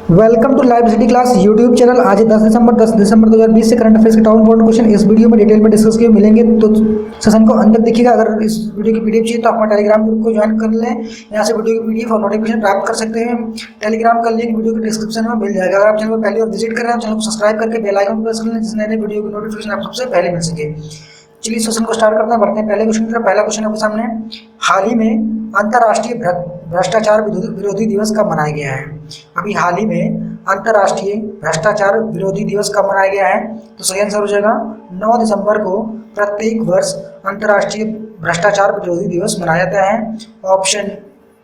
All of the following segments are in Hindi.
Welcome to live city class YouTube channel. आज 10 दिसंबर 2020 से करंट अफेयर्स के टाउन बोर्ड क्वेश्चन इस वीडियो में डिटेल में डिस्कस किए मिलेंगे, तो सेशन को अंत तक देखिएगा। अगर इस वीडियो की पीडीएफ चाहिए तो अपना टेलीग्राम ग्रुप को ज्वाइन कर लें। यहाँ से वीडियो की पीडीएफ और नोटिफिकेशन प्राप्त कर सकते हैं। टेलीग्राम का लिंक वीडियो के डिस्क्रिप्शन में मिल जाएगा। अगर आप चैनल को पहली बार विजिट कर रहे हैं, चैनल को सब्सक्राइब करके बेल आइकन प्रेस कर लें, जिससे नए वीडियो की नोटिफिकेशन आप सबसे पहले मिल सके। चलिए सेशन को स्टार्ट करते हैं, बढ़ते हैं पहले क्वेश्चन की तरफ। पहला क्वेश्चन आपके सामने, हाल ही में अंतर्राष्ट्रीय भ्रष्टाचार विरोधी दिवस कब मनाया गया है? अभी हाल ही में अंतर्राष्ट्रीय भ्रष्टाचार विरोधी दिवस कब मनाया गया है? तो सही आंसर हो जाएगा 9 दिसंबर को प्रत्येक वर्ष अंतर्राष्ट्रीय भ्रष्टाचार विरोधी दिवस मनाया जाता है। Option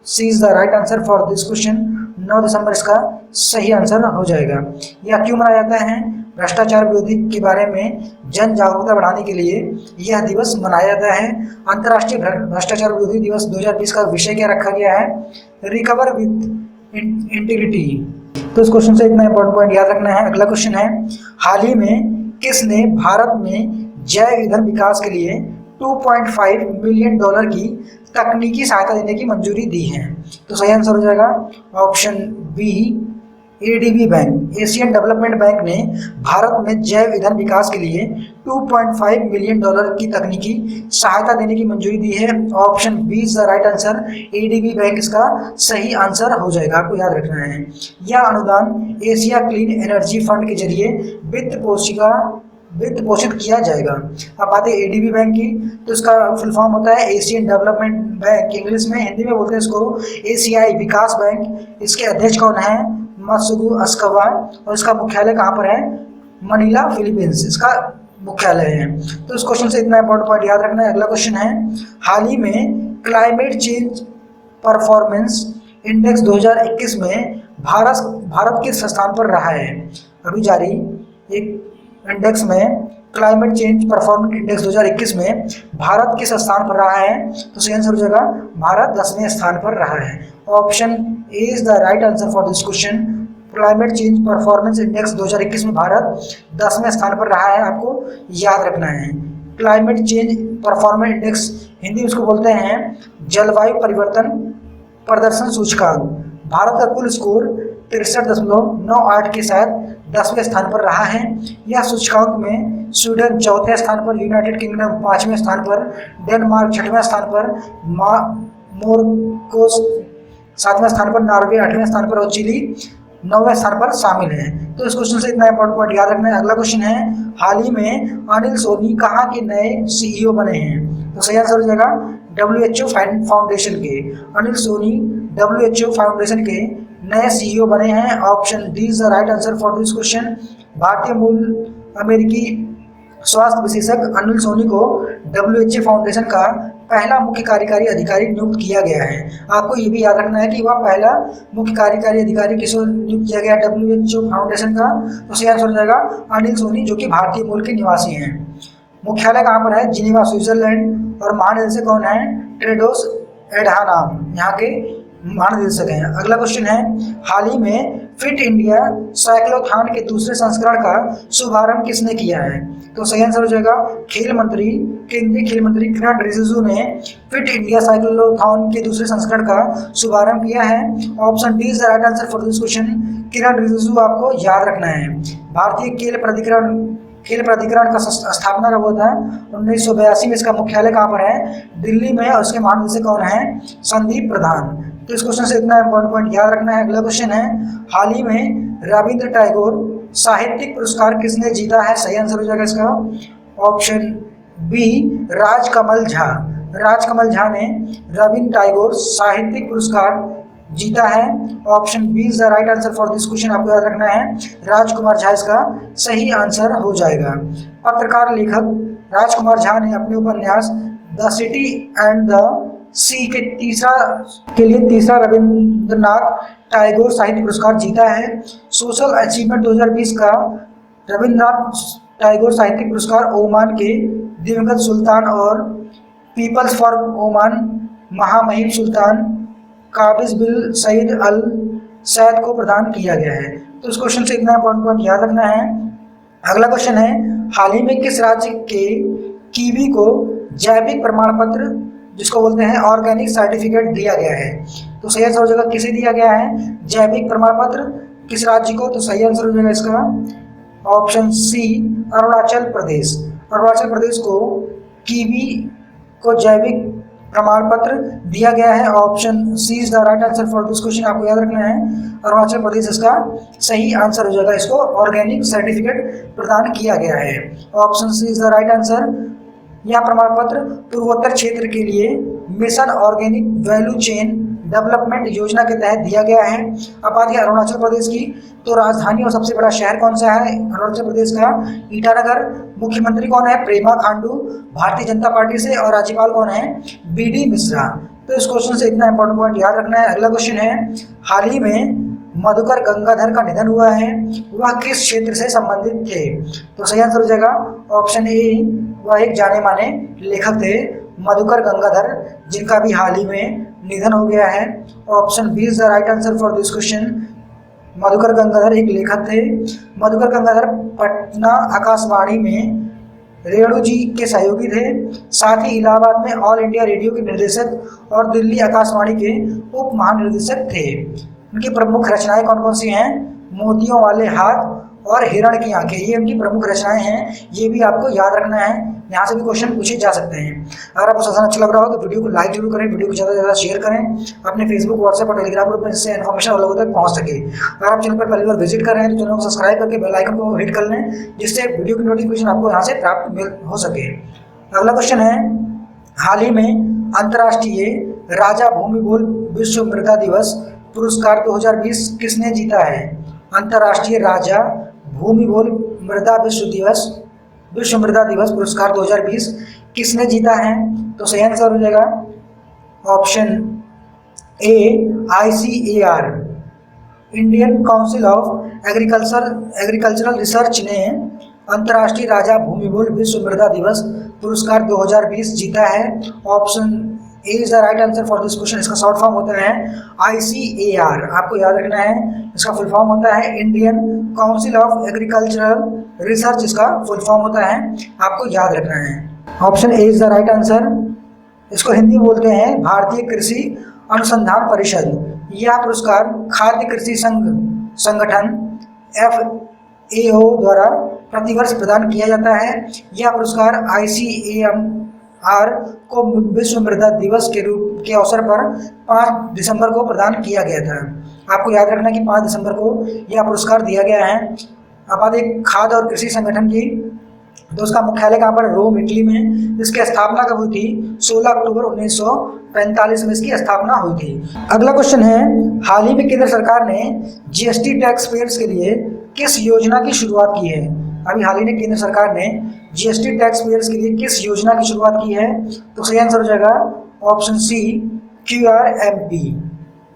C is the right answer for this question. 9 दिसंबर इसका सही आंसर हो जाएगा। यह क्यों मनाया जाता है? भ्रष्टाचार विरोधी के बारे में जन जागरूकता बढ़ाने के लिए यह दिवस मनाया जाता है। अंतर्राष्ट्रीय भ्रष्टाचार विरोधी दिवस 2020 का विषय क्या रखा गया है? Recover with integrity. तो इस क्वेश्चन से इतना इंपॉर्टेंट पॉइंट याद रखना है। अगला क्वेश्चन है, हाल ही में किसने भारत में जैव ईंधन विकास के लिए $2.5 मिलियन की तकनीकी सहायता देने की मंजूरी दी है? तो सही आंसर हो जाएगा option B, ADB bank. Asian development bank ने भारत में जैव ईंधन विकास के लिए $2.5 मिलियन की तकनीकी सहायता देने की मंजूरी दी है। Option B is the right answer. ADB bank इसका सही आंसर हो जाएगा, आपको याद रखना है। यह अनुदान एशिया क्लीन एनर्जी फंड के जरिए वित्त पोषित किया जाएगा। अब बात है एडीबी बैंक की, तो इसका फुल फॉर्म होता है एशियन डेवलपमेंट बैंक, इंग्लिश में, हिंदी में बोलते हैं इसको एशियाई विकास बैंक। इसके अध्यक्ष कौन है? मत्सुगु अस्कावा। और इसका मुख्यालय कहाँ पर है? मनीला, फिलीपींस इसका मुख्यालय है। तो इस क्वेश्चन से इतना इंपॉर्टेंट पॉइंट याद रखना है। अगला क्वेश्चन है, हाल ही में क्लाइमेट चेंज परफॉर्मेंस इंडेक्स 2021 में भारत किस स्थान पर रहा है? अभी जारी एक इंडेक्स में क्लाइमेट चेंज परफॉर्मेंस इंडेक्स 2021 में भारत किस स्थान पर रहा है? तो सही आंसर हो जाएगा भारत 10वें स्थान पर रहा है। Option A is the right answer for this question. Climate change performance index 2021 में भारत 10वें स्थान पर रहा है, आपको याद रखना है। Climate change performance index Hindi में इसको बोलते हैं जलवायु परिवर्तन प्रदर्शन सूचकांक। भारत का कुल स्कोर 63.98 के साथ 10वें स्थान पर रहा है। यह सूचकांक में स्वीडन 4थे स्थान पर, यूनाइटेड किंगडम 5वें स्थान पर, डेनमार्क 6वें स्थान पर, मोरक्को 7वें स्थान पर, नॉर्वे 8वें स्थान पर और चिली 9वें स्थान पर शामिल है। तो इस क्वेश्चन से इतना इंपॉर्टेंट पॉइंट याद रखना है। अगला क्वेश्चन है, हाल ही में अनिल सोनी कहाँ के नए सीईओ बने हैं? तो सही आंसर हो जाएगा WHO फाउंडेशन के। अनिल सोनी WHO फाउंडेशन के नए सीईओ बने हैं। Option D is the right answer for this question. भारतीय मूल अमेरिकी स्वास्थ्य विशेषज्ञ अनिल सोनी को WHO फाउंडेशन का पहला मुख्य कार्यकारी अधिकारी नियुक्त किया गया है। आपको ये भी याद रखना है कि वह पहला मुख्य कार्यकारी अधिकारी किसको नियुक्त किया गया WHO फाउंडेशन का? तो सही आंसर हो जाएगा अनिल सोनी, जो कि भारतीय मूल के निवासी हैं। मुख्यालय कहाँ पर है? Geneva, Switzerland. और महानिदेशक कौन है? टेड्रोस एडहानॉम यहाँ के महानिदेशक हैं। अगला क्वेश्चन है, हाल ही में फिट इंडिया साइक्लोथॉन के दूसरे संस्करण का शुभारंभ किसने किया है? तो सही आंसर हो जाएगा केंद्रीय खेल मंत्री किरण रिजिजू ने फिट इंडिया साइक्लोथॉन के दूसरे संस्करण का शुभारंभ किया है। Option D is the right answer for this question. Kiran Rijiju आपको याद रखना है। भारतीय खेल प्राधिकरण का स्थापना कब हुआ था? 1982 में। इसका मुख्यालय कहाँ पर है? दिल्ली में। और उसके महानिदेशक कौन है? संदीप प्रधान। तो इस क्वेश्चन से इतना इंपॉर्टेंट पॉइंट याद रखना है। अगला क्वेश्चन है, हाल ही में रविंद्र टैगोर साहित्यिक पुरस्कार किसने जीता है? सही आंसर हो जाएगा इसका ऑप्शन बी, राजकमल झा। राजकमल झा ने रविंद्र टैगोर साहित्यिक पुरस्कार जीता है। Option B is the right answer for this question, आपको याद रखना है राजकुमार झा इसका सही आंसर हो जाएगा। पत्रकार लेखक राजकुमार झा ने अपने उपन्यास द सिटी एंड द सी के लिए तीसरा रविंद्रनाथ टैगोर साहित्य पुरस्कार जीता है। सोशल अचीवमेंट 2020 का रविंद्रनाथ टैगोर साहित्यिक पुरस्कार ओमान के दिवंगत सुल्तान और पीपल्स फॉर ओमान महामहिम सुल्तान काबिज बिन सईद अल सैद को प्रदान किया गया है। तो इस क्वेश्चन से इतना इंपॉर्टेंट पॉइंट याद रखना है। अगला क्वेश्चन है, हाल ही में किस राज्य के कीवी को जैविक प्रमाण पत्र, जिसको बोलते हैं ऑर्गेनिक सर्टिफिकेट, दिया गया है? तो सही आंसर हो जाएगा किसे दिया गया है? जैविक प्रमाण पत्र किस राज्य को? तो सही आंसर हो जाएगा इसका ऑप्शन सी अरुणाचल प्रदेश। अरुणाचल प्रदेश को कीवी को जैविक प्रमाण पत्र दिया गया है। Option C is the right answer for this question. आपको याद रखना है अरुणाचल प्रदेश इसका सही आंसर हो जाएगा। इसको ऑर्गेनिक सर्टिफिकेट प्रदान किया गया है। Option C is the right answer. यह प्रमाण पत्र पूर्वोत्तर क्षेत्र के लिए mission organic value chain development योजना के तहत दिया गया है। अब बात है अरुणाचल प्रदेश की, तो राजधानी और सबसे बड़ा शहर कौन सा है अरुणाचल प्रदेश का? ईटानगर। मुख्यमंत्री कौन है? प्रेमा खांडू भारतीय जनता पार्टी से। और राज्यपाल कौन है? बीडी मिश्रा। तो इस क्वेश्चन से इतना इंपॉर्टेंट पॉइंट याद रखना है। अगला क्वेश्चन है, हाल ही में मधुकर गंगाधर का निधन हुआ है, वह किस क्षेत्र से संबंधित थे? तो सही आंसर हो जाएगा ऑप्शन ए, वह एक जाने माने लेखक थे मधुकर गंगाधर, जिनका भी हाल ही में निधन हो गया है। Option B is the right answer for this question. Madhukar Gangadhar एक लेखक थे। मधुकर गंगाधर पटना आकाशवाणी में रेणु जी के सहयोगी थे। साथ ही इलाहाबाद में ऑल इंडिया रेडियो के निर्देशक और दिल्ली आकाशवाणी के उप महानिर्देशक थे। उनकी प्रमुख रचनाएं कौन कौन सी हैं? मोतियों वाले हाथ और हिरण की आंखें, ये उनकी प्रमुख रचनाएं हैं। ये भी आपको याद रखना है, यहाँ से भी क्वेश्चन पूछे जा सकते हैं। अगर आपको सेशन अच्छा लग रहा हो तो वीडियो को लाइक जरूर करें, वीडियो को ज़्यादा से ज़्यादा शेयर करें अपने फेसबुक, व्हाट्सएप और टेलीग्राम ग्रुप में, जिससे इन्फॉर्मेशन और लोगों तक पहुँच सके। अगर आप चैनल पर पहली बार विजिट कर रहे हैं तो चैनल को सब्सक्राइब करके बेल आइकन को हिट कर लें, जिससे वीडियो की नोटिफिकेशन आपको यहाँ से प्राप्त हो सके। अगला क्वेश्चन है, हाल ही में अंतर्राष्ट्रीय राजा भूमिबोल विश्व मृदा दिवस पुरस्कार 2020 किसने जीता है? अंतर्राष्ट्रीय राजा भूमिबोल विश्व मृदा दिवस पुरस्कार 2020 किसने जीता है? तो सही आंसर हो जाएगा option A, ICAR Indian council of agricultural research ने अंतर्राष्ट्रीय राजा भूमिबोल विश्व मृदा दिवस पुरस्कार 2020 जीता है। Option A is the right answer for this question. इसका शॉर्ट फॉर्म होता है ICAR। आपको याद रखना है इसका फुल फॉर्म होता है Indian council of agricultural research, इसका फुल फॉर्म होता है, आपको याद रखना है। Option A is the right answer. इसको हिंदी में बोलते हैं भारतीय कृषि अनुसंधान परिषद। यह पुरस्कार खाद्य कृषि संगठन FAO द्वारा प्रतिवर्ष प्रदान किया जाता है। यह पुरस्कार ICAR को विश्व मृदा दिवस के अवसर पर 5 दिसंबर को प्रदान किया गया था। आपको याद रखना कि 5 दिसंबर को यह पुरस्कार दिया गया है। अब बात एक खाद्य और कृषि संगठन की, तो उसका मुख्यालय कहाँ पर? रोम, इटली में। इसकी स्थापना कब हुई थी? 16 अक्टूबर 1945 में इसकी स्थापना हुई थी। अगला क्वेश्चन है, हाल ही में केंद्र सरकार ने GST टैक्स पेयर्स के लिए किस योजना की शुरुआत की है? अभी हाल ही में केंद्र सरकार ने GST टैक्स पेयर्स के लिए किस योजना की शुरुआत की है? तो सही आंसर हो जाएगा ऑप्शन सी,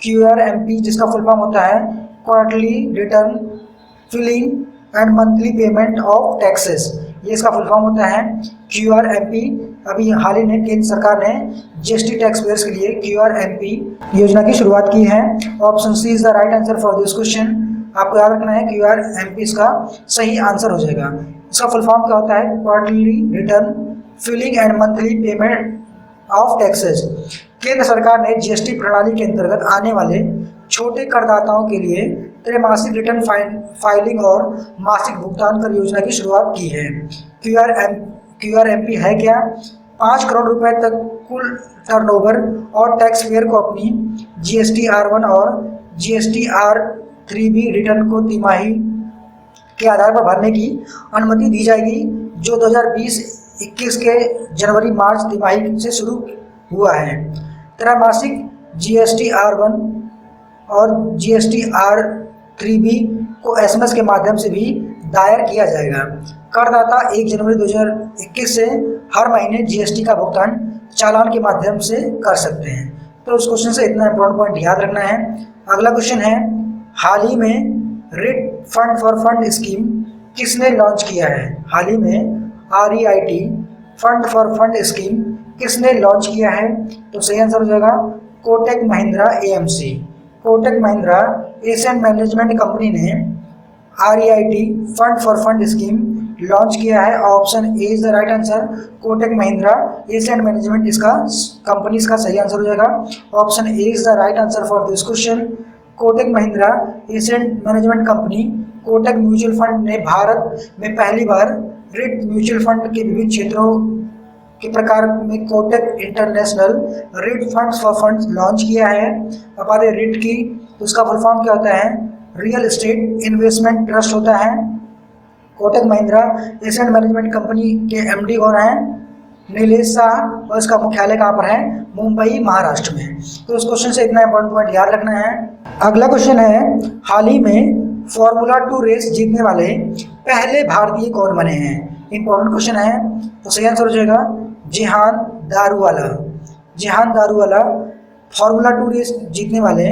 QRMP, जिसका फुल फॉर्म होता है quarterly return filing and monthly payment of taxes. ये इसका फुल फॉर्म होता है QRMP। अभी हाल ही में केंद्र सरकार ने GST टैक्स पेयर्स के लिए QRMP योजना की शुरुआत की है। Option C is the right answer for this question. आपको याद रखना है QRMP इसका सही आंसर हो जाएगा। इसका फुल फॉर्म क्या होता है? Quarterly return filing and monthly payment of taxes. केंद्र सरकार ने GST प्रणाली के अंतर्गत आने वाले छोटे करदाताओं के लिए त्रैमासिक रिटर्न फाइलिंग और मासिक भुगतान कर योजना की शुरुआत की है। QRMP है क्या? 5 करोड़ रुपए तक कुल टर्नओवर और टैक्स पेयर को अपनी GST-R1 और GST-R3B रिटर्न को तिमाही के आधार पर भरने की अनुमति दी जाएगी, जो 2020-21 के जनवरी-मार्च तिमाही से शुरू हुआ है। त्रैमासिक GST-R1 और GST-R3B को SMS के माध्यम से भी दायर किया जाएगा। करदाता 1 जनवरी 2021 से हर महीने GST का भुगतान चालान के माध्यम से कर सकते हैं। तो उस क्वेश्चन से इतना इंपॉर्टेंट पॉइंट याद रखना है। अगला क्वेश्चन है, हाल ही में writ fund for fund scheme किसने लॉन्च किया है? हाल ही में REIT fund for fund scheme किसने लॉन्च किया है? तो सही आंसर हो जाएगा Kotak Mahindra AMC। Kotak Mahindra asset management company ने REIT fund for fund scheme launch किया है। Option A is the right answer. Kotak Mahindra asset management इसका कंपनी इसका सही आंसर हो जाएगा। Option A is the right answer for this question. Kotak Mahindra asset management company Kotak mutual fund ने भारत में पहली बार रिट म्यूचुअल फंड के विभिन्न क्षेत्रों के प्रकार में Kotak international writ funds for funds launch किया है। अब बात है रिट की, तो उसका फुल फॉर्म क्या होता है? रियल एस्टेट इन्वेस्टमेंट ट्रस्ट होता है। Kotak Mahindra asset management company के एमडी कौन है? नीलेश शाह, और इसका मुख्यालय कहाँ पर है? मुंबई महाराष्ट्र में। तो इस क्वेश्चन से इतना इंपॉर्टेंट पॉइंट याद रखना है। अगला क्वेश्चन है, हाल ही में फॉर्मूला 2 रेस जीतने वाले पहले भारतीय कौन बने हैं? इंपॉर्टेंट क्वेश्चन है, तो सही आंसर हो जाएगा जेहान दारूवाला। जेहान दारूवाला फॉर्मूला 2 रेस जीतने वाले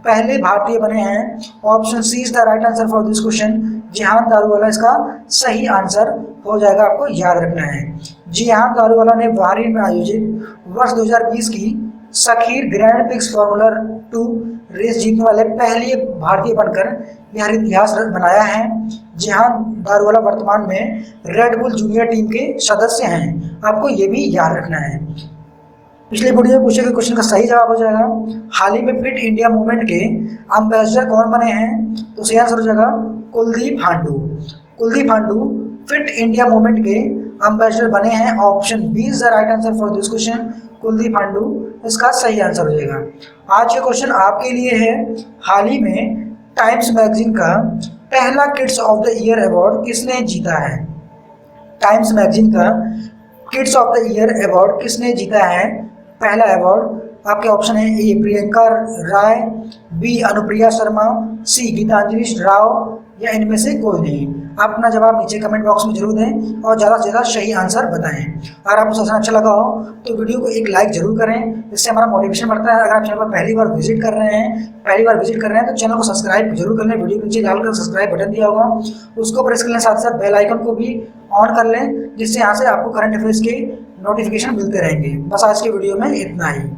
पहले भारतीय बने हैं। Option C is the right answer for this question. Jehan Daruvala इसका सही आंसर हो जाएगा, आपको याद रखना है। जेहान दारूवाला ने बहरीन में आयोजित वर्ष 2020 की सखीर ग्रैंड प्रिक्स फॉर्मूला 2 रेस जीतने वाले पहले भारतीय बनकर यह इतिहास बनाया है। जेहान दारूवाला वर्तमान में रेड बुल जूनियर टीम के सदस्य हैं, आपको ये भी याद रखना है। पिछले वीडियो में पूछे गए क्वेश्चन का सही जवाब हो जाएगा, हाल ही में फिट इंडिया मूवमेंट के एम्बेसडर कौन बने हैं? तो सही आंसर हो जाएगा Kuldeep Handoo. Kuldeep Handoo fit India movement के एम्बेसडर बने हैं। Option B is the right answer for this question. Kuldeep Handoo इसका सही आंसर हो जाएगा। आज के क्वेश्चन आपके लिए है, हाल ही में टाइम्स मैगजीन का पहला kids of the year award किसने जीता है? टाइम्स मैगजीन का kids of the year award किसने जीता है? पहला अवार्ड आपके ऑप्शन है, ए प्रियंका राय, बी अनुप्रिया शर्मा, सी गीतांजलि राव, या इनमें से कोई नहीं। आप अपना जवाब नीचे कमेंट बॉक्स में जरूर दें और ज़्यादा से ज़्यादा सही आंसर बताएं। अगर आपको सेशन अच्छा लगा हो तो वीडियो को एक लाइक जरूर करें, इससे हमारा मोटिवेशन बढ़ता है। अगर आप चैनल पर पहली बार विजिट कर रहे हैं तो चैनल को सब्सक्राइब जरूर कर लें। वीडियो के नीचे लाल कलर सब्सक्राइब बटन दिया होगा, उसको प्रेस कर लें, साथ साथ बेल आइकन को भी ऑन कर लें, जिससे यहाँ से आपको करंट अफेयर्स के नोटिफिकेशन मिलते रहेंगे। बस आज के वीडियो में इतना ही।